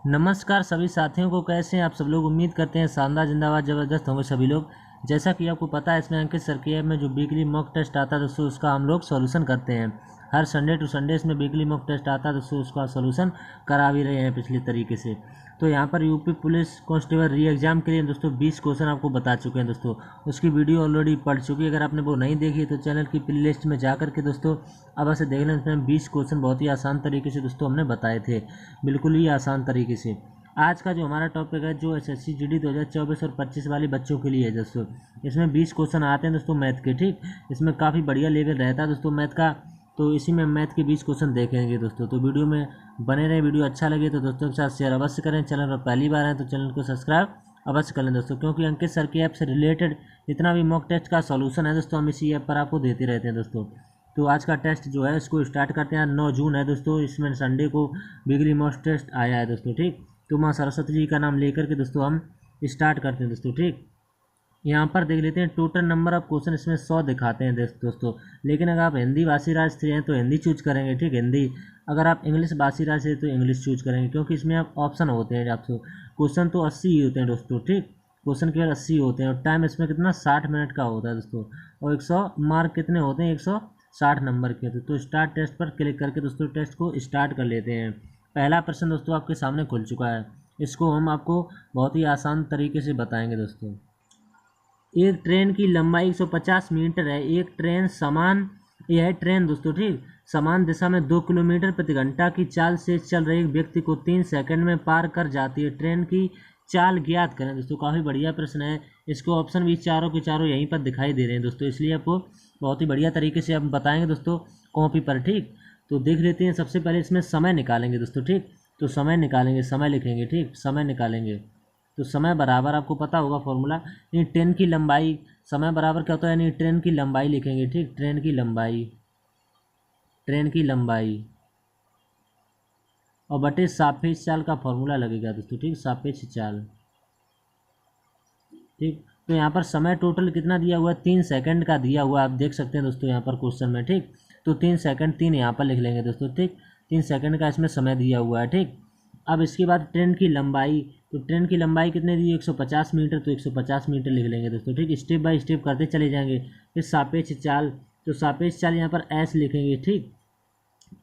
नमस्कार सभी साथियों को, कैसे हैं आप सब लोग। उम्मीद करते हैं शानदार, जिंदाबाद, ज़बरदस्त होंगे सभी लोग। जैसा कि आपको पता है, इसमें अंकित सर की ऐप में जो वीकली मॉक टेस्ट आता है दोस्तों, उसका हम लोग सॉल्यूशन करते हैं। हर संडे टू संडे इसमें वीकली मॉक टेस्ट आता है दोस्तों, उसका सॉल्यूशन करा भी रहे हैं पिछले तरीके से। तो यहाँ पर यूपी पुलिस कांस्टेबल री एग्ज़ाम के लिए दोस्तों 20 क्वेश्चन आपको बता चुके हैं दोस्तों। उसकी वीडियो ऑलरेडी पढ़ चुकी है। अगर आपने वो नहीं देखी तो चैनल की प्ले लिस्ट में जा करके दोस्तों अब ऐसे देख लें। इसमें 20 क्वेश्चन बहुत ही आसान तरीके से दोस्तों हमने बताए थे, बिल्कुल ही आसान तरीके से। आज का जो हमारा टॉपिक है, जो एसएससी जीडी 2024 और 25 वाले बच्चों के लिए है दोस्तों। इसमें 20 क्वेश्चन आते हैं दोस्तों मैथ के, ठीक। इसमें काफ़ी बढ़िया लेवल रहता है दोस्तों मैथ का। तो इसी में मैथ के 20 क्वेश्चन देखेंगे दोस्तों। तो वीडियो में बने रहे। वीडियो अच्छा लगे तो दोस्तों के साथ शेयर अवश्य करें। चैनल पर पहली बार आए तो चैनल को सब्सक्राइब अवश्य कर लें दोस्तों, क्योंकि अंकित सर की ऐप से रिलेटेड जितना भी मॉक टेस्ट का सॉल्यूशन है दोस्तों, हम इसी ऐप पर आपको देते रहते हैं दोस्तों। तो आज का टेस्ट जो है इसको स्टार्ट करते हैं। 9 जून है दोस्तों, इसमें संडे को वीकली मॉक टेस्ट आया है दोस्तों, ठीक। तो माँ सरस्वती जी का नाम लेकर के दोस्तों हम स्टार्ट करते हैं दोस्तों, ठीक। यहाँ पर देख लेते हैं टोटल नंबर ऑफ क्वेश्चन इसमें 100 दिखाते हैं दोस्तों। लेकिन अगर आप हिंदी भाषी राज्य से हैं तो हिंदी चूज करेंगे, ठीक, हिंदी। अगर आप इंग्लिश भाषी राज्य से तो इंग्लिश चूज करेंगे, क्योंकि इसमें आप ऑप्शन होते हैं आपको। क्वेश्चन तो 80 ही होते हैं दोस्तों, ठीक। क्वेश्चन केवल 80 होते हैं और टाइम इसमें कितना 60 मिनट का होता है दोस्तों। और 100 मार्क कितने होते हैं, 160 नंबर के होते हैं। तो स्टार्ट टेस्ट पर क्लिक करके दोस्तों टेस्ट को स्टार्ट कर लेते हैं। पहला प्रश्न दोस्तों आपके सामने खुल चुका है। इसको हम आपको बहुत ही आसान तरीके से बताएंगे दोस्तों। एक ट्रेन की लंबाई 150 मीटर है। एक ट्रेन समान, यह है ट्रेन दोस्तों, ठीक, समान दिशा में 2 किलोमीटर प्रति घंटा की चाल से चल रहे एक व्यक्ति को 3 सेकंड में पार कर जाती है। ट्रेन की चाल ज्ञात करें दोस्तों। काफ़ी बढ़िया प्रश्न है। इसको ऑप्शन भी चारों के चारों यहीं पर दिखाई दे रहे हैं दोस्तों, इसलिए आपको बहुत ही बढ़िया तरीके से हम बताएंगे दोस्तों कॉपी पर, ठीक। तो देख लेते हैं। सबसे पहले इसमें समय निकालेंगे दोस्तों, ठीक। तो समय निकालेंगे, समय लिखेंगे, ठीक, समय निकालेंगे। तो समय बराबर आपको पता होगा फॉर्मूला, यानी ट्रेन की लंबाई, समय बराबर क्या होता है, यानी ट्रेन की लंबाई लिखेंगे, ठीक, ट्रेन की लंबाई, ट्रेन की लंबाई और बटे सापेक्ष चाल का फॉर्मूला लगेगा दोस्तों, ठीक, सापेक्ष चाल, ठीक। तो यहाँ पर समय टोटल कितना दिया हुआ है, 3 सेकंड का दिया हुआ है, आप देख सकते हैं दोस्तों यहाँ पर क्वेश्चन में, ठीक। तो 3 सेकंड, 3 यहाँ पर लिख लेंगे दोस्तों, ठीक। 3 सेकंड का इसमें समय दिया हुआ है, ठीक। अब इसके बाद ट्रेन की लंबाई, तो ट्रेन की लंबाई कितने दी, 150 मीटर, तो 150 मीटर लिख लेंगे दोस्तों, ठीक। स्टेप बाय स्टेप करते चले जाएंगे। फिर सापेक्ष चाल, तो सापेक्ष चाल यहाँ पर एस लिखेंगे, ठीक।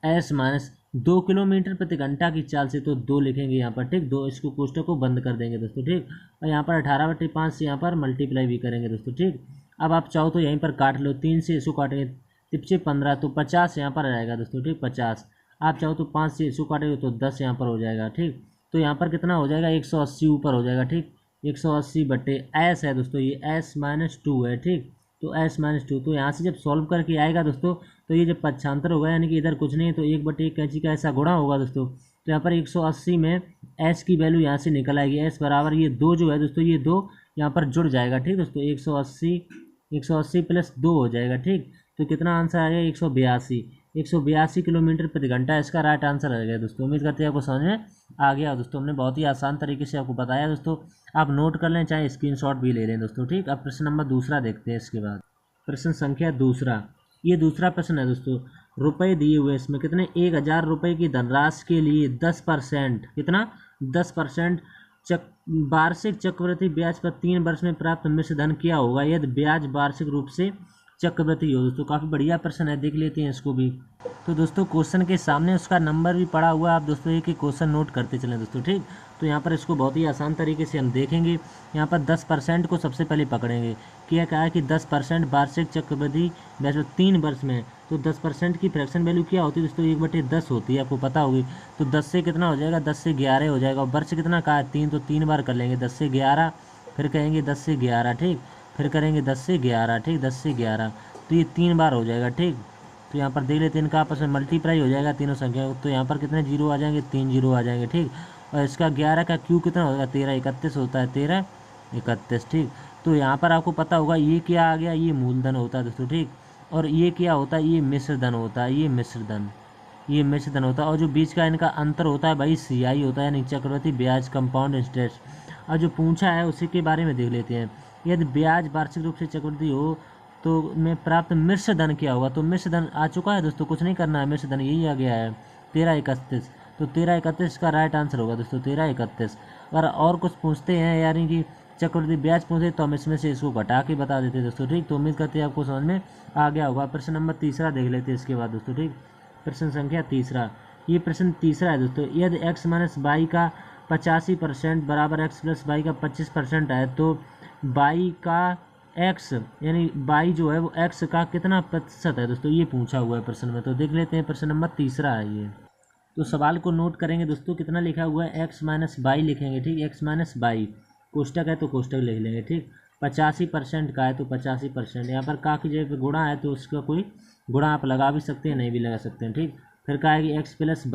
एस माइनस 2 किलोमीटर प्रति घंटा की चाल से तो 2 लिखेंगे यहाँ पर, ठीक। 2, इसको कोष्टक को बंद कर देंगे दोस्तों, ठीक। और यहाँ पर 18/5 से यहाँ पर मल्टीप्लाई भी करेंगे दोस्तों, ठीक। अब आप चाहो तो यहीं पर काट लो, 3 से इसको काटेंगे, 15, तो 50 यहाँ पर आ जाएगा दोस्तों, ठीक, 50। आप चाहो तो 5 से इसको काटेंगे तो 10 यहाँ पर हो जाएगा, ठीक। तो यहाँ पर कितना हो जाएगा, 180 ऊपर हो जाएगा, ठीक। 180 बटे एस है दोस्तों, ये एस माइनस 2 है, ठीक। तो एस माइनस 2, तो यहाँ से जब सॉल्व करके आएगा दोस्तों, तो ये जब पक्षांतर होगा, यानी कि इधर कुछ नहीं है, तो 1/1 कैंची का ऐसा गुणा होगा दोस्तों। तो यहाँ पर 180 में एस की वैल्यू यहाँ से निकल आएगी। एस बराबर ये 2 जो है दोस्तों, ये 2 यहाँ पर जुड़ जाएगा, ठीक दोस्तों। 180 प्लस 2 हो जाएगा, ठीक। तो कितना आंसर आ गया, 182 किलोमीटर प्रति घंटा इसका राइट आंसर आ गया दोस्तों। उम्मीद करते हैं आपको समझ में आ गया दोस्तों। हमने बहुत ही आसान तरीके से आपको बताया दोस्तों। आप नोट कर लें, चाहे स्क्रीनशॉट भी ले लें दोस्तों, ठीक। अब प्रश्न नंबर दूसरा देखते हैं। इसके बाद प्रश्न संख्या दूसरा, ये दूसरा प्रश्न है दोस्तों। रुपए दिए हुए इसमें कितने, 1000 रुपये की धनराशि के लिए 10%, कितना, 10% वार्षिक चक्रवृद्धि ब्याज पर 3 वर्ष में प्राप्त मिश्र धन क्या होगा यदि ब्याज वार्षिक रूप से चक्रवृद्धि हो दोस्तों। काफ़ी बढ़िया प्रश्न है, देख लेते हैं इसको भी। तो दोस्तों क्वेश्चन के सामने उसका नंबर भी पड़ा हुआ है, आप दोस्तों एक ही क्वेश्चन नोट करते चलें दोस्तों, ठीक। तो यहाँ पर इसको बहुत ही आसान तरीके से हम देखेंगे। यहाँ पर 10% को सबसे पहले पकड़ेंगे। क्या कहा है कि 10% वार्षिक चक्रवृद्धि ब्याज 3 वर्ष में, तो 10% की फ्रैक्शन वैल्यू क्या होती है दोस्तों, 1/10 होती है, आपको पता होगी। तो 10 से कितना हो जाएगा, 10 से 11 हो जाएगा। और वर्ष कितना कहा है, 3, तो 3 बार कर लेंगे, 10 से 11, फिर कहेंगे 10 से 11, ठीक, फिर करेंगे 10 से 11, ठीक, 10 से 11, तो ये 3 बार हो जाएगा, ठीक। तो यहाँ पर देख लेते हैं, इनका आपस में मल्टीप्लाई हो जाएगा तीनों संख्या। तो यहाँ पर कितने जीरो आ जाएंगे, 3 जीरो आ जाएंगे, ठीक। और इसका 11 का क्यू कितना होगा, 13 31 होता है, 13 31, ठीक। तो यहाँ पर आपको पता होगा ये क्या आ गया, ये मूलधन होता है दोस्तों, ठीक। और ये क्या होता है, ये मिश्र धन होता है, ये मिश्र धन होता है। और जो बीच का इनका अंतर होता है भाई CI होता है, यानी चक्रवृद्धि ब्याज, कंपाउंड इंटरेस्ट। और जो पूछा है उसी के बारे में देख लेते हैं। यदि ब्याज वार्षिक रूप से चक्रवृद्धि हो तो में प्राप्त मिश्र धन क्या होगा। तो मिश्र धन आ चुका है दोस्तों, कुछ नहीं करना है, मिश्र धन यही आ गया है 13 31। तो 1331 का राइट आंसर होगा दोस्तों, 1331। अगर और कुछ पूछते हैं यानी कि चक्रवृद्धि ब्याज पूछे तो हम इसमें से इसको घटा के बता देते हैं दोस्तों, ठीक। तो उम्मीद करते हैं आपको समझ में आ गया होगा। प्रश्न नंबर तीसरा देख लेते हैं इसके बाद दोस्तों, ठीक। प्रश्न संख्या तीसरा, ये प्रश्न तीसरा है दोस्तों। यदि x माइनस वाई का 85% बराबर x प्लस वाई का 25% है तो y का x यानी y जो है वो x का कितना प्रतिशत है दोस्तों, ये पूछा हुआ है प्रश्न में। तो देख लेते हैं, प्रश्न नंबर तीसरा है ये। तो सवाल को नोट करेंगे दोस्तों, कितना लिखा हुआ है, x माइनस वाई लिखेंगे, ठीक। x माइनस वाई, कोष्टक है तो कोष्टक लिख लेंगे, ठीक। 85% का है तो 85%, यहाँ पर का की जगह पे गुणा है तो उसका कोई गुणा आप लगा भी सकते हैं, नहीं भी लगा सकते हैं, ठीक। फिर का है कि x प्लस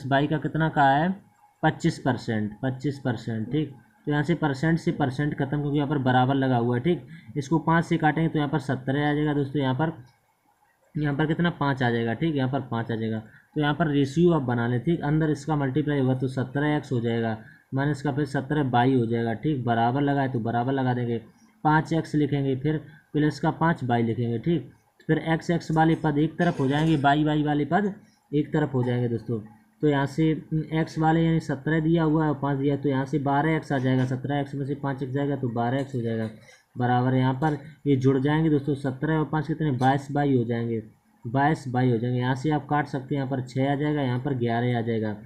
वाई का कितना का है 25%, ठीक। तो यहाँ से परसेंट खत्म, क्योंकि यहाँ पर बराबर लगा हुआ है, ठीक। इसको 5 से काटेंगे तो यहाँ पर 70 आ जाएगा दोस्तों, यहाँ पर कितना 5 आ जाएगा, ठीक। यहाँ पर 5 आ जाएगा। तो यहाँ पर रेशियो आप बना लें, ठीक। अंदर इसका मल्टीप्लाई होगा तो 17x हो जाएगा, माइनस का फिर 17 वाई हो जाएगा, ठीक। बराबर लगा है तो बराबर लगा देंगे, 5x लिखेंगे, फिर प्लस का 5 वाई लिखेंगे, ठीक। फिर x वाले पद एक तरफ हो जाएंगे, वाई वाले पद एक तरफ हो जाएंगे दोस्तों। तो यहाँ से x वाले यानी 17 दिया हुआ है और 5 दिया है, तो यहाँ से 12x आ जाएगा, 17x में से 5x जाएगा तो 12x हो जाएगा, बराबर। यहाँ पर ये जुड़ जाएंगे दोस्तों, 17 और 5 कितने 22 वाई हो जाएंगे, 22 वाई हो जाएंगे। यहाँ से आप काट सकते हैं, यहाँ पर 6 आ जाएगा, यहाँ पर 11 आ जाएगा।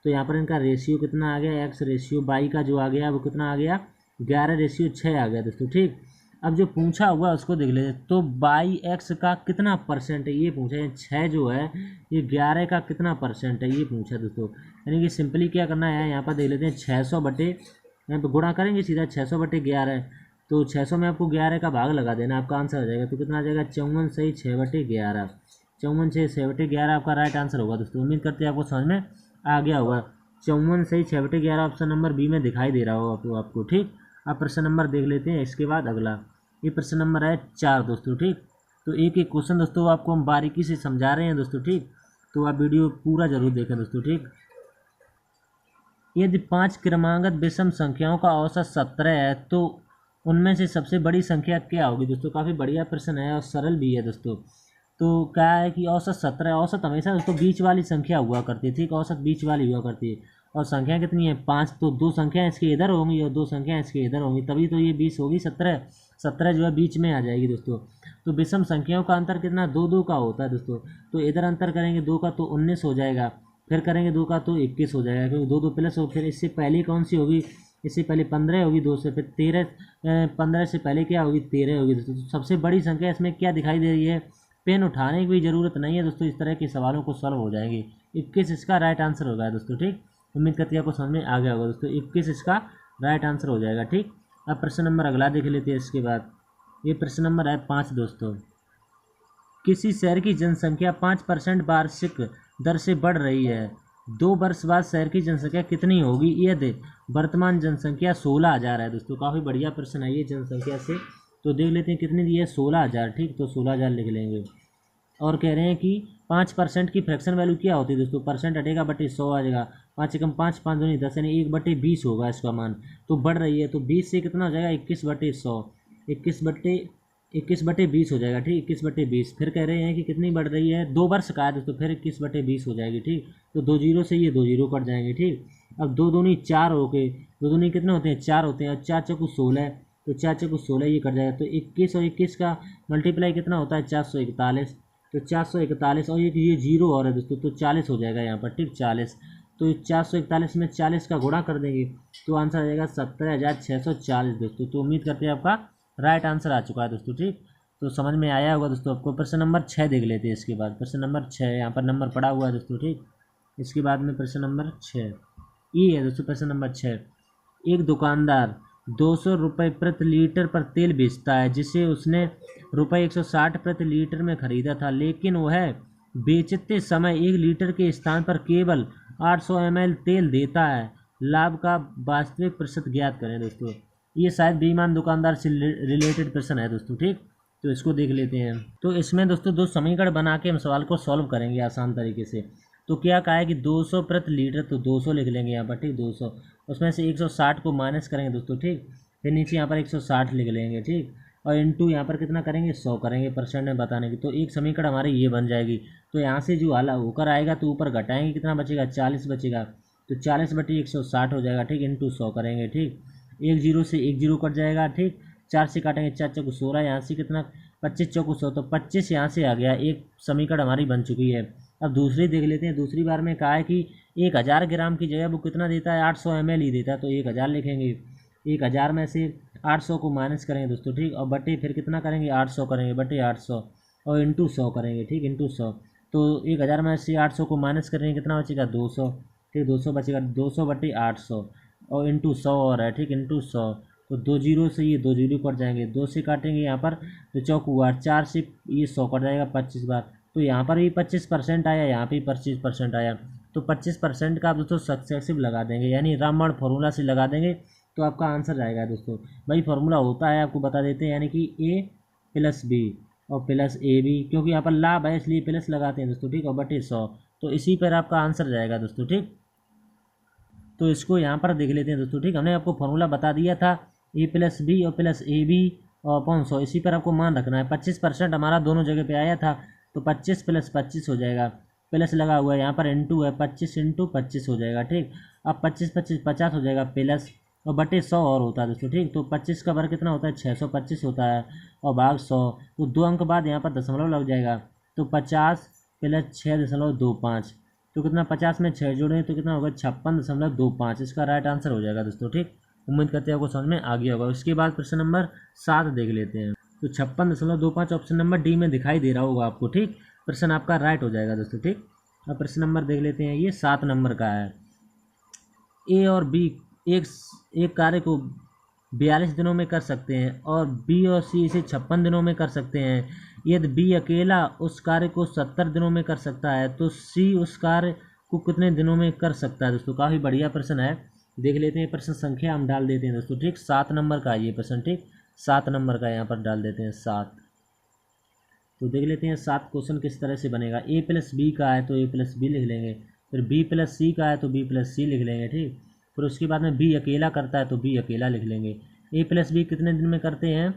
तो यहाँ पर इनका रेशियो कितना आ गया, x रेशियो वाई का जो आ गया वो कितना आ गया 11:6 आ गया दोस्तों, ठीक। अब जो पूछा हुआ उसको देख लेते, तो बाई x का कितना परसेंट है ये पूछा है, 6 जो है ये 11 का कितना परसेंट है ये पूछा दोस्तों। यानी कि सिंपली क्या करना है, यहाँ पर देख लेते हैं 600 बटे, यहाँ पर गुणा करेंगे सीधा 600 बटे 11, तो 600 में आपको 11 का भाग लगा देना, आपका आंसर आ जाएगा। तो कितना आ जाएगा 54 सही 6 बटे 11, 54 6 बटे 11 आपका राइट आंसर होगा दोस्तों। उम्मीद करते हैं आपको समझ में आ गया होगा। 54 सही 6 बटे 11 ऑप्शन नंबर बी में दिखाई दे रहा होगा आपको, ठीक। अब प्रश्न नंबर देख लेते हैं इसके बाद अगला, ये प्रश्न नंबर है 4 दोस्तों, ठीक। तो एक एक क्वेश्चन दोस्तों आपको हम बारीकी से समझा रहे हैं दोस्तों, ठीक। तो आप वीडियो पूरा जरूर देखें दोस्तों, ठीक। यदि 5 क्रमांकगत विषम संख्याओं का औसत 17 है तो उनमें से सबसे बड़ी संख्या क्या होगी दोस्तों। काफ़ी बढ़िया प्रश्न है और सरल भी है दोस्तों। तो क्या है कि औसत 17 है, औसत हमेशा दोस्तों बीच वाली संख्या हुआ करती है, ठीक। औसत बीच वाली हुआ करती है, और संख्या कितनी है 5, तो 2 संख्याएं इसके इधर होंगी और 2 संख्याएं इसके इधर होंगी, तभी तो ये 20 होगी। 17 जो है बीच में आ जाएगी दोस्तों। तो विषम संख्याओं का अंतर कितना 2 का होता है दोस्तों। तो इधर अंतर करेंगे 2 का तो 19 हो जाएगा, फिर करेंगे 2 का तो 21 हो जाएगा, क्योंकि 2 प्लस हो। फिर इससे पहले कौन सी होगी, इससे पहले 15 होगी 2 से, फिर 13, 15 से पहले क्या होगी 13 होगी दोस्तों। तो सबसे बड़ी संख्या इसमें क्या दिखाई दे रही है, पेन उठाने की भी ज़रूरत नहीं है दोस्तों, इस तरह के सवालों को सॉल्व हो जाएंगे। 21 इसका राइट आंसर होगा दोस्तों, ठीक। उम्मीद करती है आपको समझ में आ गया होगा दोस्तों, 21 इसका राइट आंसर हो जाएगा, ठीक। अब प्रश्न नंबर अगला देख लेते हैं इसके बाद। ये प्रश्न नंबर है 5 दोस्तों। किसी शहर की जनसंख्या 5% वार्षिक दर से बढ़ रही है, 2 वर्ष बाद शहर की जनसंख्या कितनी होगी यदि वर्तमान जनसंख्या 16,000 है दोस्तों। काफ़ी बढ़िया प्रश्न है ये जनसंख्या से। तो देख लेते हैं कितनी दी है 16,000, ठीक। तो 16,000 लिख लेंगे। और कह रहे हैं कि 5% की फ्रैक्शन वैल्यू क्या होती है दोस्तों, परसेंट हटेगा बटे 100 आ जाएगा, 5 एकम 5, 5 दूनी 10 यानी 1/20 होगा इसका मान। तो बढ़ रही है तो 20 से कितना हो जाएगा 21/100, 21/20 हो जाएगा, ठीक। 21/20। फिर कह रहे हैं कि कितनी बढ़ रही है 2 वर्ष का है दोस्तों, फिर 21/20 हो जाएगी, ठीक। तो 2 जीरो से ये 2 जीरो कट जाएंगे, ठीक। अब 2 दूनी 4 हो गए, 2 दूनी कितने होते हैं 4 होते हैं, और 4 चौको 16, तो 4 चौको 16 ये कट जाएगा। तो 21 और 21 का मल्टीप्लाई कितना होता है 441, तो 441 और ये जीरो और है दोस्तों, तो 40 हो जाएगा यहाँ पर, ठीक। 40, तो 441 में 40 का गुणा कर देंगे तो आंसर आ जाएगा 17,640 दोस्तों। तो उम्मीद करते हैं आपका राइट आंसर आ चुका है दोस्तों, ठीक। तो समझ में आया होगा दोस्तों आपको। प्रश्न नंबर 6 देख लेते हैं इसके बाद। प्रश्न नंबर 6 यहाँ पर नंबर पड़ा हुआ है दोस्तों, ठीक। इसके बाद में प्रश्न नंबर 6 ये है दोस्तों। प्रश्न नंबर 6, एक दुकानदार 200 रुपये प्रति लीटर पर तेल बेचता है, जिसे उसने रुपये 160 प्रति लीटर में खरीदा था, लेकिन वह बेचते समय 1 लीटर के स्थान पर केवल 800 ml तेल देता है। लाभ का वास्तविक प्रतिशत ज्ञात करें दोस्तों। ये शायद बेईमान दुकानदार से रिलेटेड प्रश्न है दोस्तों, ठीक। तो इसको देख लेते हैं। तो इसमें दोस्तों 2 समीकरण बना के हम सवाल को सॉल्व करेंगे आसान तरीके से। तो क्या कहा है कि 200 प्रति लीटर, तो 200 लिख लेंगे यहाँ पर, ठीक। 200 उसमें से 160 को माइनस करेंगे दोस्तों, ठीक। फिर नीचे यहाँ पर 160 लिख लेंगे, ठीक। और इंटू यहाँ पर कितना करेंगे 100 करेंगे परसेंट में बताने की, तो एक समीकरण हमारी ये बन जाएगी। तो यहाँ से जो आला होकर आएगा तो ऊपर घटाएंगे कितना बचेगा 40 बचेगा, तो 40/160 हो जाएगा ठीक, इंटू 100 करेंगे ठीक। एक जीरो से एक जीरो कट जाएगा ठीक, 4 से काटेंगे 4 चौको 16, यहाँ से कितना 25 चौको 100, तो 25 यहाँ से आ गया, एक समीकरण हमारी बन चुकी है। अब दूसरी देख लेते हैं। दूसरी बार में कहा है कि 1000 ग्राम की जगह वो कितना देता है 800 ml ही देता है, तो 1000 लिखेंगे। 1000 में से 800 को माइनस करेंगे दोस्तों ठीक, और बटे फिर कितना करेंगे 800 करेंगे, बटे 800 और इंटू 100 करेंगे ठीक, इंटू 100। तो 1000 में से 800 को माइनस करेंगे कितना बचेगा 200 ठीक, 200 बचेगा, 200/800 और इंटू 100 और है ठीक, इंटू 100। तो 2 जीरो से ये 2 जीरो कट जाएंगे, 2 से काटेंगे यहाँ पर तो चौक हुआ, 4 से ये 100 कट जाएगा 25 बार, तो यहाँ पर भी 25% आया, यहाँ पे 25% आया। तो 25% का आप दोस्तों सक्सेसिव लगा देंगे, यानी रामबाण फॉर्मूला से लगा देंगे तो आपका आंसर जाएगा दोस्तों। भाई फॉर्मूला होता है आपको बता देते हैं, यानी कि A+B और प्लस AB, क्योंकि यहाँ पर लाभ है इसलिए प्लस लगाते हैं दोस्तों ठीक, और बटे 100, तो इसी पर आपका आंसर जाएगा दोस्तों ठीक। तो इसको यहाँ पर देख लेते हैं दोस्तों ठीक। हमने आपको फॉर्मूला बता दिया था A+B और प्लस AB और अपॉन 100, इसी पर आपको मान रखना है। 25% हमारा दोनों जगह पे आया था, तो 25 + 25 हो जाएगा, प्लस लगा हुआ है यहाँ पर इंटू है, 25 × 25 हो जाएगा ठीक। अब 25 25 50 हो जाएगा प्लस, और बटे 100 और होता है दोस्तों ठीक। तो 25 का वर्ग कितना होता है 625 होता है, और भाग 100, तो 2 अंक बाद यहाँ पर दशमलव लग जाएगा, तो 50 + 6.25, तो कितना 50 में 6 जोड़े तो कितना होगा 56.25, इसका राइट आंसर हो जाएगा दोस्तों ठीक। उम्मीद करते हैं आपको समझ में आ गया होगा। उसके बाद प्रश्न नंबर 7 देख लेते हैं। तो 56.25 ऑप्शन नंबर डी में दिखाई दे रहा होगा आपको ठीक, प्रश्न आपका राइट हो जाएगा दोस्तों ठीक। अब प्रश्न नंबर देख लेते हैं, ये 7 नंबर का है। ए और बी एक एक कार्य को 42 दिनों में कर सकते हैं, और बी और सी इसे 56 दिनों में कर सकते हैं। यदि बी अकेला उस कार्य को 70 दिनों में कर सकता है, तो सी उस कार्य को कितने दिनों में कर सकता है। दोस्तों काफ़ी बढ़िया प्रश्न है, देख लेते हैं। प्रश्न संख्या हम डाल देते हैं दोस्तों ठीक, 7 नंबर का ये प्रश्न ठीक, 7 नंबर का यहाँ पर डाल देते हैं 7। तो देख लेते हैं 7 क्वेश्चन किस तरह से बनेगा। A+B का है तो A+B लिख लेंगे, फिर B+C का है तो B+C लिख लेंगे ठीक। फिर उसके बाद में B अकेला करता है तो B अकेला लिख लेंगे। A+B कितने दिन में करते हैं,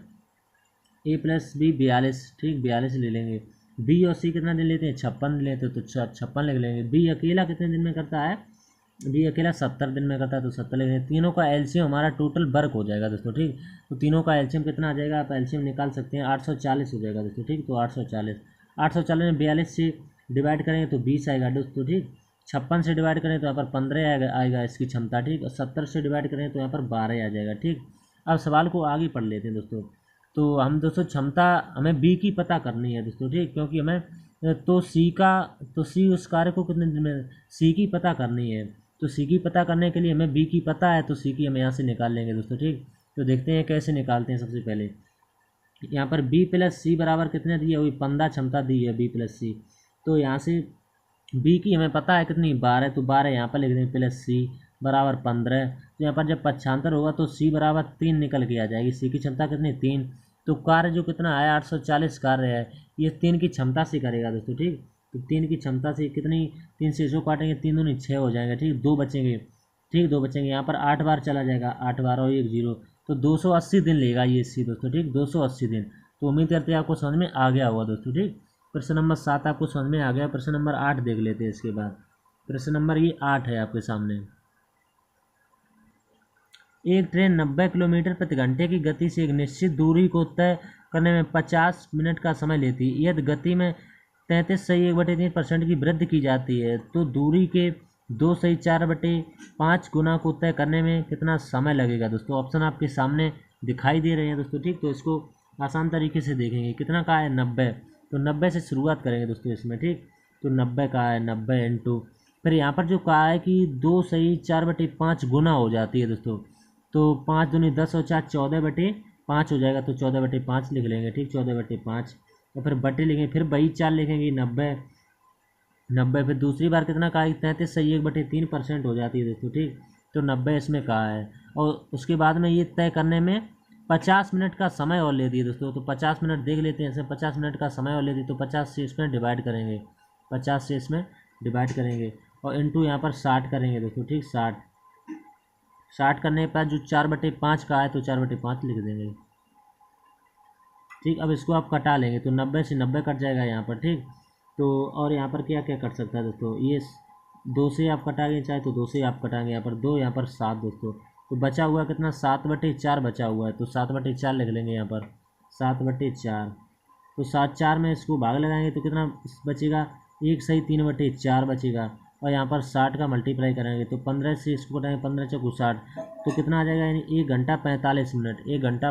A+B 42 ठीक, 42 ले लेंगे। B और C कितना दिन लेते हैं 56 लेते हैं, तो 56 लिख लेंगे। B अकेला कितने दिन में करता है, B अकेला 70 दिन में करता है तो 70 लिख लेंगे। तीनों का एलसीएम हमारा टोटल वर्क हो जाएगा दोस्तों ठीक। तो तीनों का एलसीएम कितना आ जाएगा, आप एलसीएम निकाल सकते हैं, 840 हो जाएगा दोस्तों ठीक। तो 840 में 42 से डिवाइड करेंगे तो 20 आएगा दोस्तों ठीक। 56 से डिवाइड करें तो यहाँ पर 15 आएगा इसकी क्षमता ठीक, और 70 से डिवाइड करें तो यहाँ पर 12 आ जाएगा ठीक। अब सवाल को आगे पढ़ लेते हैं दोस्तों। तो हम दोस्तों क्षमता हमें बी की पता करनी है दोस्तों ठीक, क्योंकि हमें तो सी उस कार्य को कितने दिन में सी की पता करनी है। तो सी की पता करने के लिए हमें बी की पता है, तो सी की हम यहाँ से निकाल लेंगे दोस्तों ठीक। तो देखते हैं कैसे निकालते हैं। सबसे पहले यहाँ पर B+C बराबर कितने दिए हुई 15 क्षमता दी है B+C, तो यहाँ से बी की हमें पता है कितनी 12, तो 12 यहाँ पर लिख दें, प्लस सी बराबर 15। तो यहाँ पर जब पक्षांतर होगा तो सी बराबर 3 निकल के आ जाएगी। सी की क्षमता कितनी 3, तो कार्य जो कितना आया 840 कार्य है, ये 3 की क्षमता से करेगा दोस्तों ठीक। तो 3 की क्षमता से कितनी, 3 से इसको काटेंगे 3 दूनी 6 हो जाएगा ठीक, 2 बचेंगे ठीक, 2 बचेंगे। यहाँ पर 8 बार चला जाएगा, 8 बार और 1 0, तो 280 दिन लेगा ये सी दोस्तों ठीक, 280 दिन। तो उम्मीद करते हैं आपको समझ में आ गया होगा दोस्तों ठीक। प्रश्न नंबर 7 आपको समझ में आ गया। प्रश्न नंबर 8 देख लेते हैं इसके बाद। प्रश्न नंबर ये 8 है आपके सामने। एक ट्रेन 90 किलोमीटर प्रति घंटे की गति से एक निश्चित दूरी को तय करने में 50 मिनट का समय लेती है। यदि गति में 33.1/3% की वृद्धि की जाती है, तो दूरी के 2.4/5 गुना को तय करने में कितना समय लगेगा। दोस्तों ऑप्शन आपके सामने दिखाई दे रहे हैं दोस्तों ठीक। तो इसको आसान तरीके से देखेंगे। कितना का है 90, तो 90 से शुरुआत करेंगे दोस्तों इसमें ठीक। तो 90 का है 90 इंटू, फिर यहाँ पर जो कहा है कि 2.4/5 गुना हो जाती है दोस्तों, तो 5 दूनी 10 और 4 14/5 हो जाएगा, तो 14/5 लिख लेंगे ठीक, 14/5। और फिर बटे लिखेंगे, फिर वही 4 लिखेंगे 90। फिर दूसरी बार कितना कहा है 33.1/3% हो जाती है दोस्तों ठीक। तो 90 इसमें कहा है, और उसके बाद में ये तय करने में 50 मिनट का समय और ले दिए दोस्तों। तो 50 मिनट देख लेते हैं, इसमें 50 मिनट का समय और ले दिए, तो 50 से इसमें डिवाइड करेंगे, 50 से इसमें डिवाइड करेंगे, और इंटू यहाँ पर 60 करेंगे दोस्तों ठीक। 60 करने के बाद जो 4/5 का है तो 4/5 लिख देंगे। ठीक। अब इसको आप कटा लेंगे तो 90 से 90 कट जाएगा यहाँ पर, ठीक। तो और यहाँ पर क्या क्या कट सकता है दोस्तों, ये 2 से आप कटाएंगे चाहे तो 2 से आप कटाएंगे, यहाँ पर 2 यहाँ पर 7 दोस्तों। तो बचा हुआ कितना, 7/4 बचा हुआ है, तो 7/4 लिख लेंगे यहाँ पर, 7/4। तो 7/4 में इसको भाग लगाएंगे तो कितना बचेगा, 1 सही 3/4 बचेगा। और यहाँ पर 60 का मल्टीप्लाई करेंगे तो 15 से इसको कटाएंगे, 15 चौको 60, तो कितना आ जाएगा, यानी 1 घंटा 45 मिनट, 1 घंटा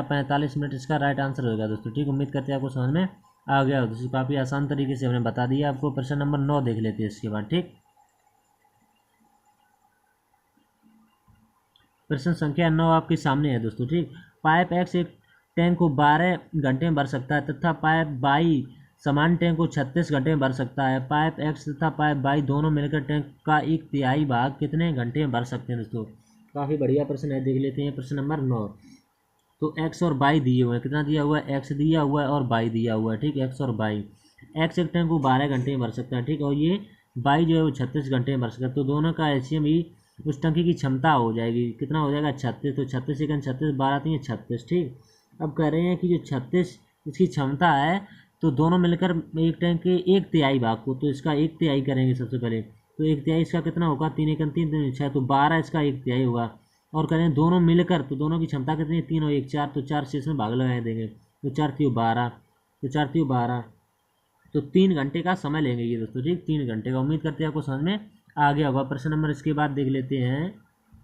45 मिनट इसका राइट आंसर होगा दोस्तों, ठीक। उम्मीद करते हैं आपको समझ में आ गया हो दोस्तों, काफ़ी आसान तरीके से हमने बता दिया आपको। प्रश्न नंबर 9 देख लेते हैं इसके बाद, ठीक। प्रश्न संख्या 9 आपके सामने है दोस्तों, ठीक। पाइप एक्स एक टैंक को 12 घंटे में भर सकता है तथा पाइप बाई समान टैंक को 36 घंटे में भर सकता है। पाइप एक्स तथा पाइप बाई दोनों मिलकर टैंक का 1/3 भाग कितने घंटे में भर सकते हैं दोस्तों। काफ़ी बढ़िया प्रश्न है, देख लेते हैं प्रश्न नंबर 9। तो एक्स और बाई दिए हुए हैं, कितना दिया हुआ है, एक्स दिया हुआ है और बाई दिया हुआ है, ठीक। एक्स और बाई, एक्स एक टैंक को 12 घंटे में भर सकता है, ठीक। और ये बाई जो है वो 36 घंटे में भर सकता है। तो दोनों का एचसीएम ही उस टंकी की क्षमता हो जाएगी, कितना हो जाएगा, 36। तो 36 सेकंड 36 12 3 36, ठीक। अब कह रहे हैं कि जो 36 इसकी क्षमता है, तो दोनों मिलकर एक टैंक के 1/3 भाग को, तो इसका 1/3 करेंगे सबसे पहले। तो 1/3 इसका कितना होगा, 3 एकम 3 3 6, तो 12 इसका 1/3 होगा। और करें दोनों मिलकर, तो दोनों की क्षमता कितनी है, 3 और 1 4, तो 4 से इसमें भाग लगा देंगे, तो 4 3 12, तो 4 3 12, तो 3 घंटे का समय लेंगे ये दोस्तों, ठीक। 3 घंटे का। उम्मीद करते हैं आपको समझ में आ गया होगा। प्रश्न नंबर इसके बाद देख लेते हैं,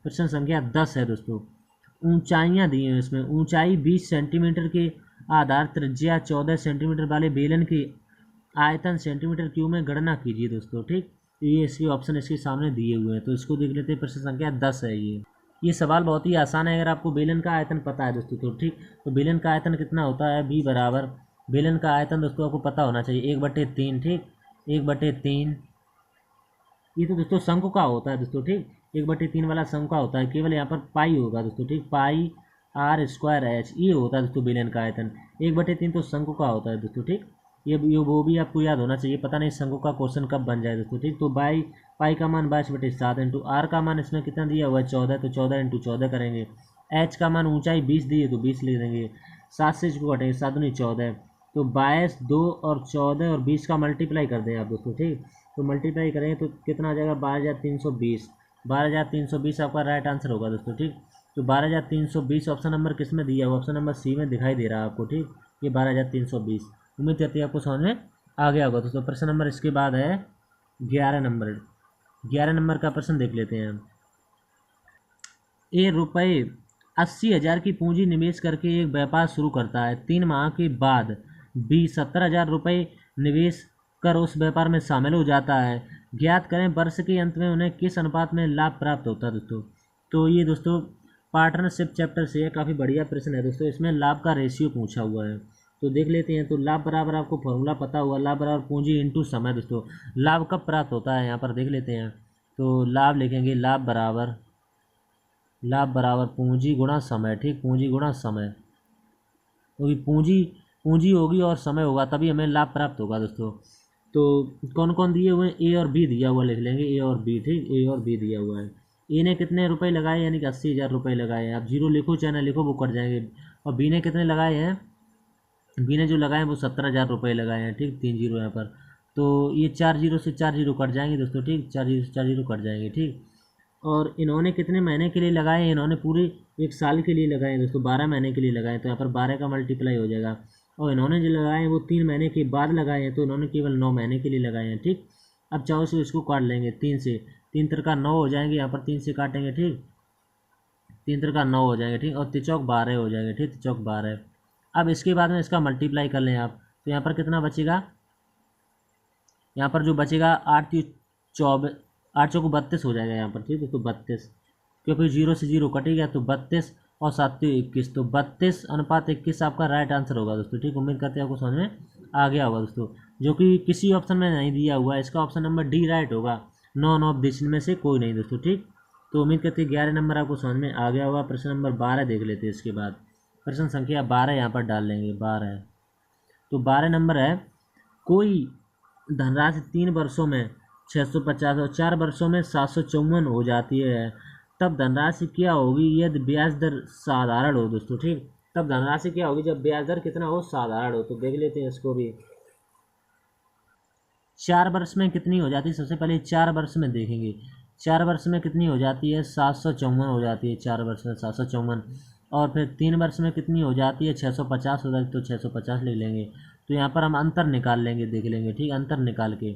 प्रश्न संख्या 10 है दोस्तों। ऊंचाइयाँ दी हैं इसमें, ऊंचाई 20 सेंटीमीटर के आधार त्रिज्या 14 सेंटीमीटर वाले बेलन की आयतन सेंटीमीटर क्यूब में गणना कीजिए दोस्तों, ठीक। ये इसके ऑप्शन इसके सामने दिए हुए हैं, तो इसको देख लेते हैं। प्रश्न संख्या 10 है ये सवाल बहुत ही आसान है अगर आपको बेलन का आयतन पता है दोस्तों, तो ठीक। तो बेलन का आयतन कितना होता है, बी बराबर, बेलन का आयतन दोस्तों आपको पता होना चाहिए 1/3, ठीक। 1/3, ये तो दोस्तों शंकु का होता है दोस्तों, ठीक। 1/3 वाला शंकु का होता है, केवल यहाँ पर पाई होगा दोस्तों, ठीक। पाई r²h ये होता है दोस्तों बेलन का आयतन। 1/3 तो शंकु का होता है दोस्तों, ठीक। ये वो भी आपको याद होना चाहिए, पता नहीं शंकु का क्वेश्चन कब बन जाए दोस्तों, ठीक। तो बाई पाई का मान 22/7 इंटू आर का मान इसमें कितना दिया हुआ है 14, तो 14 इंटू 14 करेंगे। एच का मान ऊंचाई 20 दी है तो 20 लिख देंगे। 7 से इसको कटेंगे, 7 दूनी 14, तो 22 2 और 14 और 20 का मल्टीप्लाई कर दें आप दोस्तों, ठीक। तो मल्टीप्लाई करेंगे तो कितना आ जाएगा, 12,320। 12,320 आपका राइट आंसर होगा दोस्तों, ठीक। तो 12,320 ऑप्शन नंबर किस में दिया हुआ, ऑप्शन नंबर सी में दिखाई दे रहा है आपको, ठीक। ये 12,320। उम्मीद करती है आपको समझ में आ गया होगा दोस्तों। प्रश्न नंबर इसके बाद है 11 नंबर। 11 नंबर का प्रश्न देख लेते हैं। ए रुपये 80,000 की पूंजी निवेश करके एक व्यापार शुरू करता है। 3 माह के बाद बी 70,000 रुपये निवेश कर उस व्यापार में शामिल हो जाता है। ज्ञात करें वर्ष के अंत में उन्हें किस अनुपात में लाभ प्राप्त होता है दोस्तों। तो ये दोस्तों पार्टनरशिप चैप्टर से है, काफ़ी बढ़िया प्रश्न है दोस्तों। इसमें लाभ का रेशियो पूछा हुआ है, तो देख लेते हैं। तो लाभ बराबर आपको फॉर्मूला पता हुआ, लाभ बराबर पूंजी इंटू समय दोस्तों। लाभ कब प्राप्त होता है यहाँ पर देख लेते हैं। तो लाभ लिखेंगे, लाभ बराबर पूंजी गुणा समय, ठीक। पूंजी गुणा समय, क्योंकि पूंजी होगी और समय होगा तभी हमें लाभ प्राप्त होगा दोस्तों। तो कौन कौन दिए हुए हैं, ए और बी दिया हुआ लिख लेंगे, ए और बी, ठीक। ए और बी दिया हुआ है। ए ने कितने रुपए लगाए, यानी कि 80,000 रुपये लगाए हैं। आप जीरो लिखो चाहे ना लिखो वो कट जाएंगे। और बी ने कितने लगाए हैं, बी ने जो लगाए हैं वो 70,000 रुपये लगाए हैं, ठीक। 3 जीरो यहाँ पर, तो ये 4 जीरो से 4 जीरो कट जाएंगे दोस्तों, ठीक। 4 जीरो से 4 जीरो कट जाएंगे, ठीक। और इन्होंने कितने महीने के लिए लगाए हैं, इन्होंने पूरे 1 साल के लिए लगाए हैं दोस्तों, 12 महीने के लिए लगाए, तो यहाँ पर 12 का मल्टीप्लाई हो जाएगा। और इन्होंने जो लगाए हैं वो 3 महीने के बाद लगाए हैं, तो इन्होंने केवल 9 महीने के लिए लगाए हैं, ठीक। अब चाहो सो इसको काट लेंगे 3 से, 3 3 9 हो जाएंगे, यहाँ पर 3 से काटेंगे, ठीक। 3 3 9 हो जाएंगे, ठीक। और 3 12 हो जाएंगे, ठीक। 3 12। अब इसके बाद में इसका मल्टीप्लाई कर लें आप, तो यहाँ पर कितना बचेगा, यहाँ पर जो बचेगा 8 3 24, 8 चौको 32 हो जाएगा यहाँ पर, ठीक है। तो 32, क्योंकि 0 से 0 कटेगा, तो 32 और 7 21, तो 32:21 आपका राइट आंसर होगा दोस्तों, ठीक। उम्मीद करते हैं आपको समझ में आ गया होगा दोस्तों, जो कि किसी ऑप्शन में नहीं दिया हुआ है। इसका ऑप्शन नंबर डी राइट होगा, 9 9 ऑप्शन में से कोई नहीं दोस्तों, ठीक। तो उम्मीद करते हैं 11 नंबर आपको समझ में आ गया होगा। प्रश्न नंबर 12 देख लेते हैं इसके बाद। प्रश्न संख्या 12 यहाँ पर डाल लेंगे, 12। तो 12 नंबर है, कोई धनराशि 3 वर्षों में 650 और 4 वर्षों में 754 हो जाती है, तब धनराशि क्या होगी यदि ब्याज दर साधारण हो दोस्तों, ठीक। तब धनराशि क्या होगी, जब ब्याज दर कितना हो, साधारण हो। तो देख लेते हैं इसको भी। 4 वर्ष में कितनी हो जाती है, सबसे पहले 4 वर्ष में देखेंगे। 4 वर्ष में कितनी हो जाती है, 754 हो जाती है 4 वर्ष में, 754। और फिर 3 वर्ष में कितनी हो जाती है, 650 हो जाती है, तो 650 ले लेंगे। तो यहाँ पर हम अंतर निकाल लेंगे, देख लेंगे, ठीक। अंतर निकाल के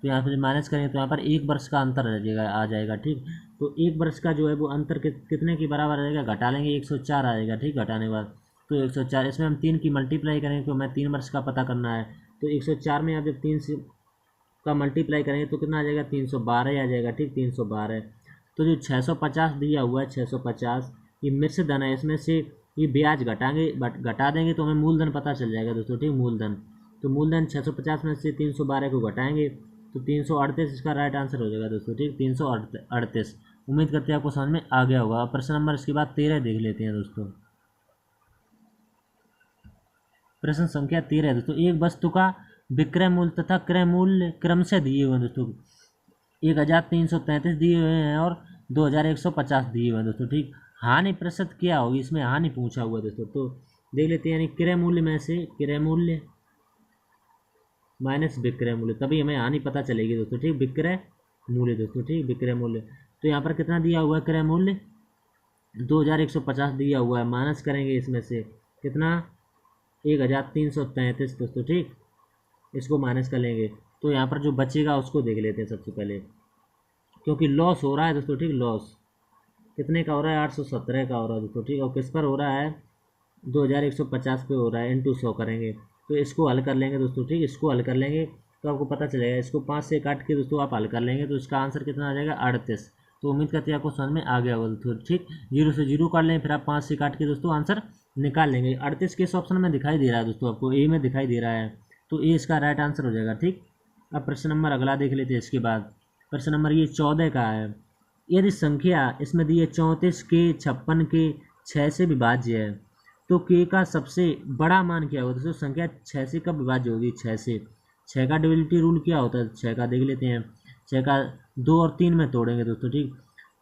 तो यहाँ पर माइनस करेंगे तो यहाँ पर 1 वर्ष का अंतर रह जाएगा, आ जाएगा, ठीक। तो 1 वर्ष का जो है वो अंतर कितने के बराबर रहेगा, घटा लेंगे, 104 आएगा, ठीक। घटाने के बाद तो 104, इसमें हम 3 की मल्टीप्लाई करेंगे, तो हमें 3 वर्ष का पता करना है। तो 104 में आप जब 3 से का मल्टीप्लाई करेंगे तो कितना आ जाएगा, 312 आ जाएगा, ठीक। 312। तो जो 650 दिया हुआ है, 650 ये मिश्र धन है, इसमें से ये ब्याज घटाएंगे, घटा देंगे तो हमें मूलधन पता चल जाएगा दोस्तों, ठीक। मूलधन, तो मूलधन 650 में से 312 को घटाएंगे तो 338 इसका राइट आंसर हो जाएगा दोस्तों, ठीक। 338। उम्मीद करते हैं आपको समझ में आ गया होगा। प्रश्न नंबर इसके बाद 13 देख लेते हैं दोस्तों। प्रश्न संख्या 13 है दोस्तों। एक वस्तु का विक्रय मूल्य तथा क्रय मूल्य क्रम से दिए हुए हैं दोस्तों। 1333 दिए हुए हैं और 2150 दिए हुए हैं दोस्तों, ठीक। हानि प्रतिशत क्या होगी, इसमें हानि पूछा हुआ है दोस्तों। तो देख लेते हैं, यानी क्रय मूल्य में से क्रय मूल्य माइनस विक्रय मूल्य, तभी हमें हानि पता चलेगी दोस्तों, ठीक। विक्रय मूल्य दोस्तों, ठीक। विक्रय मूल्य, तो यहाँ पर कितना दिया हुआ है, क्रय मूल्य 2150 दिया हुआ है, माइनस करेंगे इसमें से कितना, 1333 दोस्तों, ठीक। इसको माइनस कर लेंगे तो यहाँ पर जो बचेगा उसको देख लेते हैं सबसे पहले, क्योंकि लॉस हो रहा है दोस्तों, ठीक। लॉस कितने का हो रहा है, 817 का हो रहा है दोस्तों, ठीक। और किस पर हो रहा है, 2150 पे हो रहा है, इंटू 100 करेंगे तो इसको हल कर लेंगे दोस्तों, ठीक। इसको हल कर लेंगे तो आपको पता चलेगा, इसको 5 से काट के दोस्तों आप हल कर लेंगे तो इसका आंसर कितना आ जाएगा, 38। तो उम्मीद करते हैं आपको समझ में आ गया होगा दोस्तों, ठीक। 0 से 0 काट लें, फिर आप 5 से काट के दोस्तों आंसर निकाल लेंगे। 38 किस ऑप्शन में दिखाई दे रहा है दोस्तों, आपको ए में दिखाई दे रहा है, तो ए इसका राइट आंसर हो जाएगा, ठीक। अब प्रश्न नंबर अगला देख लेते हैं इसके बाद। प्रश्न नंबर ये 14 का है। यदि संख्या इसमें दी है 34 के 56 के 6 से विभाज्य है तो के का सबसे बड़ा मान क्या होगा दोस्तों। संख्या 6 से कब विभाज्य होगी, 6 से। 6 का डिविजिबिलिटी रूल क्या होता है, 6 का देख लेते हैं। 6 का 2 और 3 में तोड़ेंगे दोस्तों, ठीक।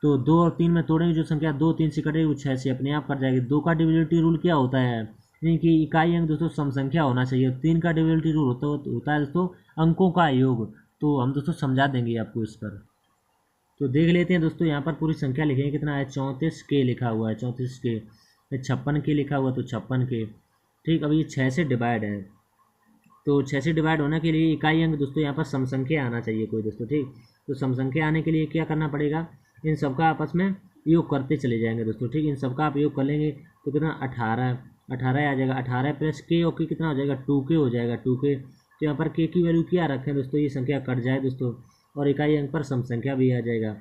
तो 2 और 3 में तोड़ेंगे, जो संख्या 2 3 से कटेगी वो 6 से अपने आप कट जाएगी। 2 का डिविजिबिलिटी रूल क्या होता है, यानी कि इकाई अंक दोस्तों सम संख्या होना चाहिए। 3 का डिविजिबिलिटी रूल होता है दोस्तों अंकों का योग। तो हम दोस्तों समझा देंगे आपको इस पर। तो देख लेते हैं दोस्तों, यहाँ पर पूरी संख्या लिखेंगे, कितना है, 34 के लिखा हुआ है, 34 के। 56 के लिखा हुआ तो 56 के, ठीक। अब ये 6 से डिवाइड है, तो 6 से डिवाइड होने के लिए इकाई अंक दोस्तों यहाँ पर सम संख्या आना चाहिए कोई दोस्तों, ठीक। तो सम संख्या आने के लिए क्या करना पड़ेगा, इन सबका आपस में योग करते चले जाएंगे दोस्तों, ठीक। इन सबका आप योग कर लेंगे तो कितना 18 आ जाएगा। 18 प्लस के और के कितना हो जाएगा, 2k हो जाएगा, 2k। तो यहाँ पर के की वैल्यू क्या रखें दोस्तों, ये संख्या कट जाए दोस्तों और इकाई अंक पर सम संख्या भी आ जाएगा।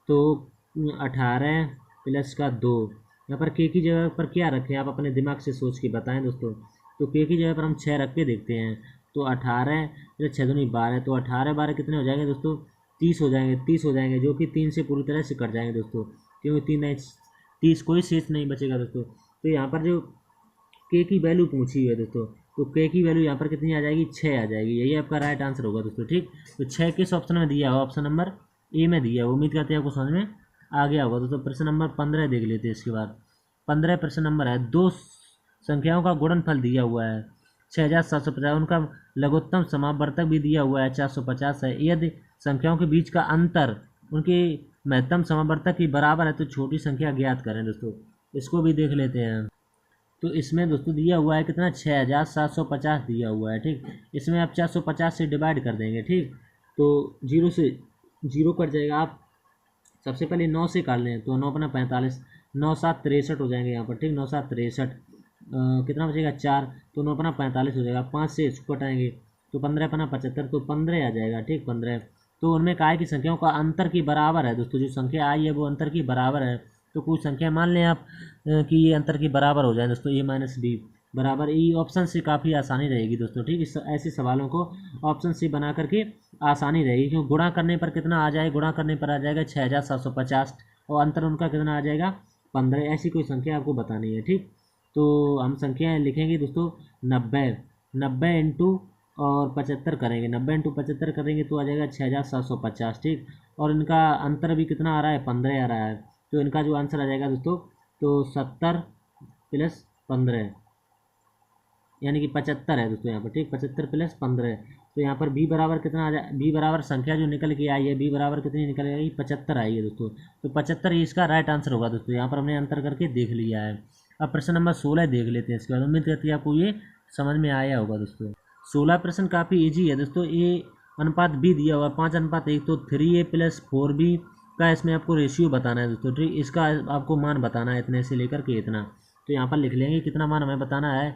तो 18 प्लस का 2, यहाँ पर के की जगह पर क्या रखें, आप अपने दिमाग से सोच के बताएं दोस्तों। तो के की जगह पर हम 6 रख के देखते हैं, तो 18 प्लस 6 दूनी 12, तो 18 12 कितने हो जाएंगे दोस्तों, 30 हो जाएंगे। 30 हो जाएंगे जो कि 3 से पूरी तरह से कट जाएंगे दोस्तों, क्योंकि 30 कोई शेष नहीं बचेगा दोस्तों। तो यहाँ पर जो के की वैल्यू पूछी हुई है दोस्तों, तो के की वैल्यू यहाँ पर कितनी आ जाएगी, 6 आ जाएगी। यही आपका राइट आंसर होगा दोस्तों, ठीक। तो 6 किस ऑप्शन में दिया हुआ, ऑप्शन नंबर ए में दिया हुआ। उम्मीद करते हैं आपको समझ में आ गया होगा दोस्तों। प्रश्न नंबर 15 देख लेते हैं इसके बाद। 15 प्रश्न नंबर है, दो संख्याओं का गुणनफल दिया हुआ है 6750, उनका लघुत्तम समावर्तक भी दिया हुआ है 450 है। यदि संख्याओं के बीच का अंतर उनके महत्तम समावर्तक के बराबर है तो छोटी संख्या ज्ञात करें दोस्तों। इसको भी देख लेते हैं। तो इसमें दोस्तों दिया हुआ है कितना, 6750 दिया हुआ है, ठीक। इसमें आप 450 से डिवाइड कर देंगे, ठीक। तो 0 से 0 कट जाएगा। आप सबसे पहले 9 से काट लें तो 9 अपना 45, 9 7 63 हो जाएंगे यहाँ पर, ठीक। 9 7 63, कितना बचेगा 4, तो 9 अपना 45 हो जाएगा। 5 से इसको कटाएंगे तो 15 अपना 75, तो 15 आ जाएगा, ठीक। 15, तो उनमें कहा है कि संख्याओं का अंतर की बराबर है दोस्तों। जो संख्या आई है वो अंतर की बराबर है, तो कुछ संख्या मान लें आप कि ये अंतर की बराबर हो जाए दोस्तों, ए माइनस बी बराबर ई। ऑप्शन से काफ़ी आसानी रहेगी दोस्तों, ठीक। इस ऐसे सवालों को ऑप्शन से बना करके आसानी रहेगी, क्योंकि गुणा करने पर कितना आ जाए, गुणा करने पर आ जाएगा 6750 और अंतर उनका कितना आ जाएगा 15। ऐसी कोई संख्या आपको बतानी है, ठीक। तो हम संख्याएँ लिखेंगे दोस्तों, 90 इंटू और 75 करेंगे, 90 इंटू 75 करेंगे तो आ जाएगा 6750, ठीक। और इनका अंतर भी कितना आ रहा है, 15 आ रहा है। तो इनका जो आंसर आ जाएगा दोस्तों, तो 70 प्लस 15, यानी कि 75 है दोस्तों यहाँ पर, ठीक। 75 प्लस 15, तो यहाँ पर बी बराबर कितना आ जाए, बी बराबर संख्या जो निकल के आई है, बी बराबर कितनी निकल आई, 75 आई है दोस्तों। तो 75 ही इसका राइट आंसर होगा दोस्तों। यहाँ पर हमने अंतर करके देख लिया है। अब प्रश्न नंबर 16 देख लेते हैं। इसके बाद उम्मीद करती है आपको ये समझ में आया होगा दोस्तों। 16 प्रश्न काफ़ी ईजी है दोस्तों। ए अनुपात बी दिया हुआ है 5:1, तो 3A प्लस 4B का इसमें आपको रेशियो बताना है दोस्तों, ठीक। इसका आपको मान बताना है इतने से लेकर के इतना। तो यहाँ पर लिख लेंगे कितना मान हमें बताना है,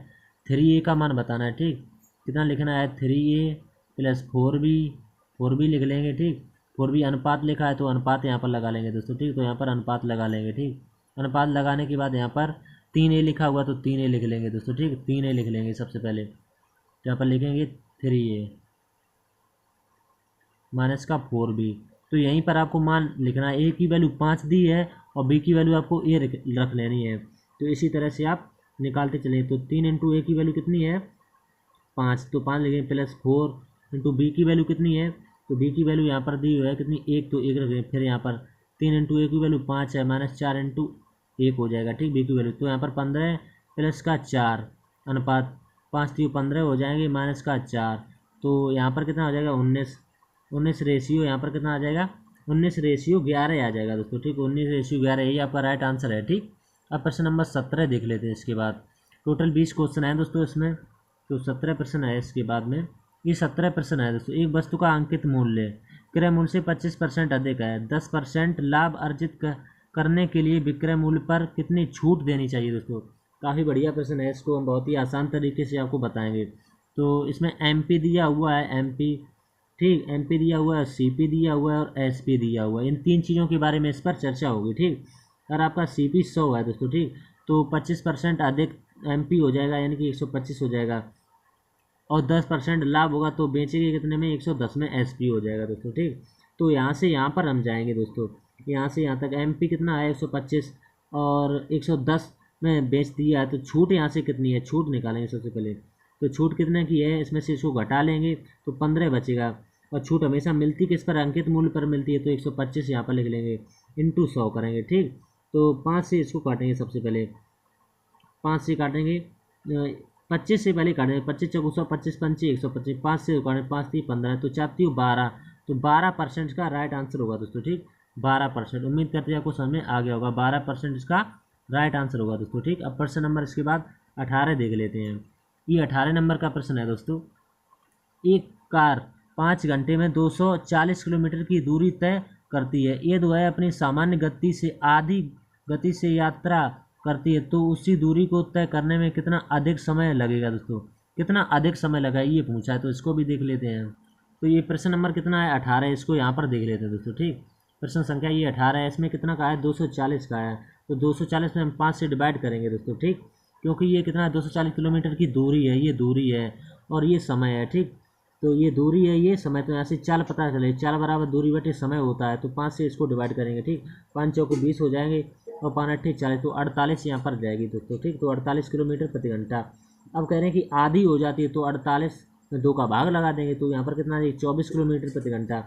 3A का मान बताना है, ठीक। कितना लिखना है, 3A प्लस 4B लिख लेंगे, ठीक। 4B अनुपात लिखा है तो अनुपात यहाँ पर लगा लेंगे दोस्तों, ठीक। तो यहाँ पर अनुपात लगा लेंगे, ठीक। अनुपात लगाने के बाद यहाँ पर 3A लिखा हुआ तो 3A लिख लेंगे दोस्तों, ठीक। 3A लिख लेंगे सबसे पहले, तो यहाँ पर लिखेंगे 3A माइनस का 4B। तो यहीं पर आपको मान लिखना है। ए की वैल्यू 5 दी है और बी की वैल्यू आपको ए रख लेनी है। तो इसी तरह से आप निकालते चलें। तो 3 इंटू ए की वैल्यू कितनी है, 5, तो 5 लिखेंगे प्लस 4 इंटू बी की वैल्यू कितनी है, तो बी की वैल्यू यहाँ पर दी हुई है कितनी, 1, तो 1 रखेंगे। फिर यहाँ पर 3 इंटू ए की वैल्यू 5 है, माइनस 4 इंटू 1 हो जाएगा, ठीक। बी की वैल्यू तो यहाँ पर 15 प्लस का 4 अनुपात 5 3 15 हो जाएंगे, माइनस का 4, तो यहाँ पर कितना हो जाएगा 19 रेशियो यहाँ पर कितना आ जाएगा, 19:11 आ जाएगा दोस्तों, ठीक। 19:11 यही आपका राइट आंसर है, ठीक। अब प्रश्न नंबर 17 देख लेते हैं। इसके बाद टोटल 20 क्वेश्चन है दोस्तों इसमें, तो 17 प्रश्न है इसके बाद में। ये 17 प्रश्न है दोस्तों। एक वस्तु का अंकित मूल्य क्रय मूल्य से 25% अधिक है, 10% लाभ अर्जित करने के लिए विक्रय मूल्य पर कितनी छूट देनी चाहिए दोस्तों। काफ़ी बढ़िया प्रश्न है, इसको हम बहुत ही आसान तरीके से आपको बताएंगे। तो इसमें MP दिया हुआ है, MP, ठीक। MP दिया हुआ है, CP दिया हुआ है और SP दिया हुआ है। इन 3 चीज़ों के बारे में इस पर चर्चा होगी, ठीक। अगर आपका CP 100 है दोस्तों, ठीक, तो 25% अधिक MP हो जाएगा, यानी कि 125 हो जाएगा, और 10% लाभ होगा तो बेचेंगे कितने में, 110 में SP हो जाएगा दोस्तों, ठीक। तो यहाँ से यहाँ पर हम जाएंगे दोस्तों, यहाँ से यहाँ तक MP कितना है 125 और 110 में बेच दिया है, तो छूट यहाँ से कितनी है, छूट निकालेंगे सबसे पहले। तो छूट कितने की है, इसमें से इसको घटा लेंगे तो 15 बचेगा, और छूट हमेशा मिलती किस पर, अंकित मूल्य पर मिलती है, तो 125 यहाँ पर लिख लेंगे, इंटू 100 करेंगे, ठीक। तो 5 से इसको काटेंगे सबसे पहले, 5 से काटेंगे, 25 से पहले काटेंगे, 25 चौको 100, 25 पंची 125, 5 से काटेंगे, 5 3 15, तो 4 3 12, तो 12% का राइट आंसर होगा दोस्तों, ठीक। 12%, उम्मीद करते हैं आपको समझ में आ गया होगा। 12% इसका राइट आंसर होगा दोस्तों, ठीक। अब प्रश्न नंबर इसके बाद 18 देख लेते हैं। ये 18 नंबर का प्रश्न है दोस्तों। एक कार 5 घंटे में 240 किलोमीटर की दूरी तय करती है। ये जो है अपनी सामान्य गति से आधी गति से यात्रा करती है, तो उसी दूरी को तय करने में कितना अधिक समय लगेगा दोस्तों, कितना अधिक समय लगा ये पूछा है, तो इसको भी देख लेते हैं। तो ये प्रश्न नंबर कितना है, 18, इसको यहाँ पर देख लेते हैं दोस्तों, ठीक। प्रश्न संख्या ये 18 है, इसमें कितना का है, 240 का है, तो 240 में हम 5 से डिवाइड करेंगे दोस्तों, ठीक। क्योंकि ये कितना है, 240 किलोमीटर की दूरी है, ये दूरी है और ये समय है, ठीक। तो ये दूरी है, ये समय, तो यहाँ से चाल पता चले, चाल बराबर दूरी बटे समय होता है, तो 5 से इसको डिवाइड करेंगे, ठीक। 5 चौको 20 हो जाएंगे और 5 8 40, तो 48 यहाँ पर जाएगी दोस्तों, ठीक। तो 48 किलोमीटर प्रति घंटा। अब कह रहे हैं कि आधी हो जाती है, तो 48 में 2 का भाग लगा देंगे, तो यहाँ पर कितना है, 24 किलोमीटर प्रति घंटा।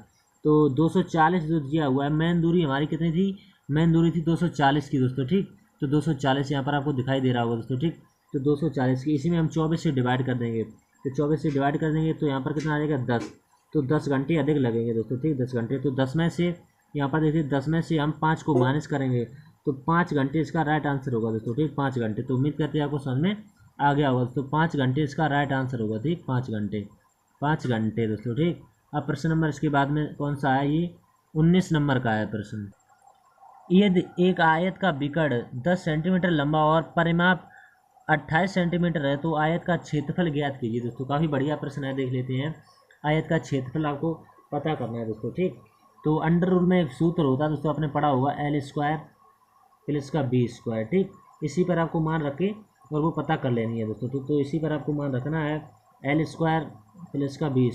तो 240 जो दिया हुआ है, मेन दूरी हमारी कितनी थी, मेन दूरी थी 240 की दोस्तों, ठीक। तो 240 यहाँ पर आपको दिखाई दे रहा होगा दोस्तों, ठीक। तो 240 की, इसी में हम 24 से डिवाइड कर देंगे, तो 24 से डिवाइड कर देंगे तो यहाँ पर कितना आ जाएगा 10, तो 10 घंटे अधिक लगेंगे दोस्तों, ठीक। 10 घंटे, तो 10 में से यहाँ पर देखिए 10 में से हम 5 को माइनस करेंगे, तो 5 घंटे इसका राइट आंसर होगा दोस्तों, ठीक। 5 घंटे, तो उम्मीद करते हैं आपको समझ में आ गया होगा दोस्तों। 5 घंटे इसका राइट आंसर होगा, ठीक। 5 घंटे, 5 घंटे दोस्तों, ठीक। अब प्रश्न नंबर इसके बाद में कौन सा है, ये 19 नंबर का है प्रश्न। यदि एक आयत का विकर्ण 10 सेंटीमीटर लंबा और परिमाप 28 सेंटीमीटर है, तो आयत का क्षेत्रफल ज्ञात कीजिए दोस्तों। काफ़ी बढ़िया प्रश्न है, देख लेते हैं। आयत का क्षेत्रफल आपको पता करना है दोस्तों, ठीक। तो अंडर रूल में एक सूत्र होता है दोस्तों, आपने पढ़ा होगा, L² प्लस का B², ठीक। इसी पर आपको मान रखे और वो पता कर लेनी है दोस्तों, ठीक। तो इसी पर आपको मान रखना है, L² प्लस का B²।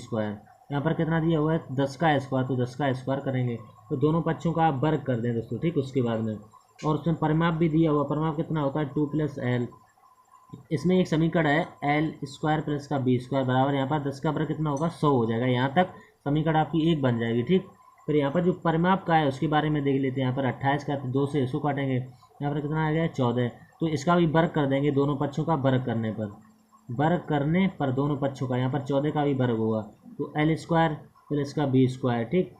यहाँ पर कितना दिया हुआ है, 10 का स्क्वायर, तो 10 का स्क्वायर करेंगे, तो दोनों पक्षों का आप वर्ग कर दें दोस्तों, ठीक। उसके बाद में, और उसमें परिमाप भी दिया हुआ, परिमाप कितना होता है 2 + L। इसमें एक समीकरण है, L² प्लस का B² बराबर, यहाँ पर 10 का वर्ग कितना होगा, 100 हो जाएगा। यहाँ तक समीकरण आपकी एक बन जाएगी, ठीक। फिर यहाँ पर जो परिमाप का है उसके बारे में देख लेते हैं। यहाँ पर 28 का, तो 2 से इसको काटेंगे, यहाँ पर कितना आ गया 14, तो इसका भी वर्ग कर देंगे, दोनों पक्षों का वर्ग करने पर दोनों पक्षों का, यहाँ पर 14 का भी वर्ग होगा, तो एल स्क्वायर प्लस का बी स्क्वायर, ठीक,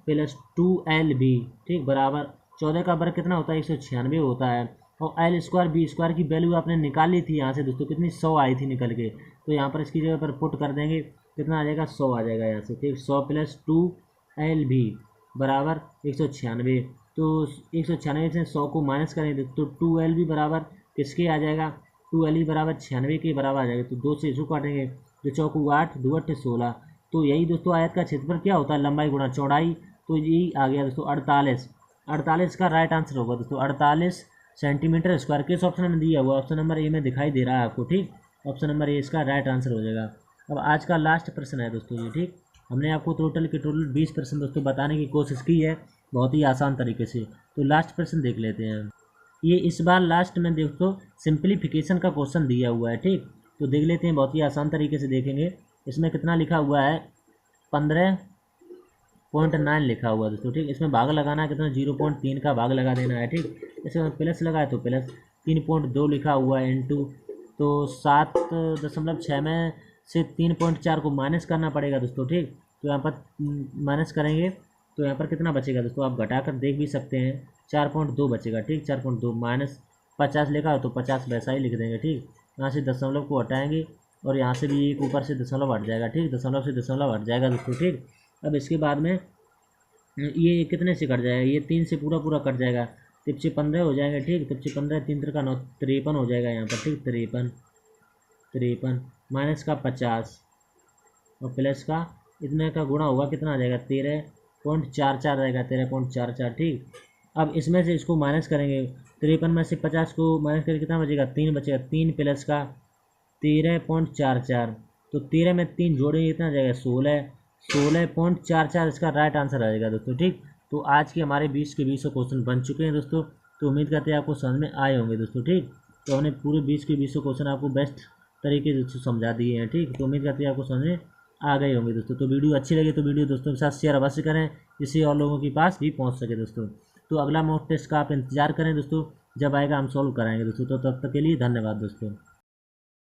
प्लस 2LB, ठीक, बराबर 14 का वर्ग कितना होता है, 196 होता है। और एल स्क्वायर बी स्क्वायर की वैल्यू आपने निकाली थी यहाँ से दोस्तों, कितनी 100 आई थी निकल के, तो यहाँ पर इसकी जगह पर पुट कर देंगे, कितना आ जाएगा 100 आ जाएगा यहाँ से, ठीक, 100 प्लस 2LB बराबर 196। तो 196 से 100 को माइनस करेंगे तो 2LB बराबर किसके आ जाएगा, 2LB बराबर 96 के बराबर आ जाएगा। तो 2 से इसको काटेंगे, तो चौकू 8, 2 8 16। तो यही दोस्तों आयत का क्षेत्रफल क्या होता है, लंबाई गुणा चौड़ाई। तो यही आ गया दोस्तों 48 का राइट आंसर होगा दोस्तों, 48 सेंटीमीटर स्क्वायर। किस ऑप्शन में दिया हुआ, ऑप्शन नंबर ए में दिखाई दे रहा है आपको, ठीक, ऑप्शन नंबर ए इसका राइट आंसर हो जाएगा। अब आज का लास्ट प्रश्न है दोस्तों ये, ठीक, हमने आपको टोटल 20 प्रश्न दोस्तों बताने की कोशिश की है बहुत ही आसान तरीके से। तो लास्ट प्रश्न देख लेते हैं। ये इस बार लास्ट में दोस्तों सिंप्लीफिकेशन का क्वेश्चन दिया हुआ है, ठीक, तो देख लेते हैं, बहुत ही आसान तरीके से देखेंगे। इसमें कितना लिखा हुआ है, 15.9 लिखा हुआ है दोस्तों, ठीक, इसमें भाग लगाना है कितना, 0.3 का भाग लगा देना है, ठीक, इसमें प्लस लगाए तो प्लस 3.2 लिखा हुआ है इंटू, तो 7.6 में से 3.4 को माइनस करना पड़ेगा दोस्तों, ठीक, तो यहाँ पर माइनस करेंगे तो यहाँ पर कितना बचेगा दोस्तों, आप घटाकर देख भी सकते हैं, 4.2 बचेगा, ठीक, 4.2 माइनस 50 लिखा हो तो 50 वैसा ही लिख देंगे, ठीक, यहाँ से दशमलव को हटाएंगे और यहाँ से भी एक ऊपर से दशमलव हट जाएगा, ठीक, दशमलव से दशमलव हट जाएगा दोस्तों, ठीक। अब इसके बाद में ये कितने से कट जाएगा, ये 3 से पूरा कट जाएगा, 3 से 15 हो जाएगा, ठीक, 3 से 15, 3 3 का 9, 53 हो जाएगा यहाँ पर, ठीक, 53 माइनस का 50 और प्लस का इतने का गुणा होगा, कितना आ जाएगा 13.44 आएगा, 13.44, ठीक। अब इसमें से इसको माइनस करेंगे, 53 में से 50 को माइनस करके कितना बचेगा, 3 बचेगा, 3 प्लस का 13.44, तो 13 में 3 जोड़ेंगे कितना आ जाएगा 16.44 इसका राइट आंसर आ जाएगा दोस्तों, ठीक। तो आज के हमारे 20 के 20 क्वेश्चन बन चुके हैं दोस्तों, तो उम्मीद करते हैं आपको समझ में आए होंगे दोस्तों, ठीक। तो हमने पूरे 20 के 20 क्वेश्चन आपको बेस्ट तरीके से समझा दिए हैं, ठीक, तो उम्मीद करते हैं आपको समझ में आ गए होंगे दोस्तों। तो वीडियो अच्छी लगी तो वीडियो दोस्तों के साथ शेयर अवश्य करें, जिससे और लोगों के पास भी पहुंच सके दोस्तों। तो अगला मॉक टेस्ट का आप इंतजार करें दोस्तों, जब आएगा हम सॉल्व कराएंगे दोस्तों। तो तब तक के लिए धन्यवाद दोस्तों।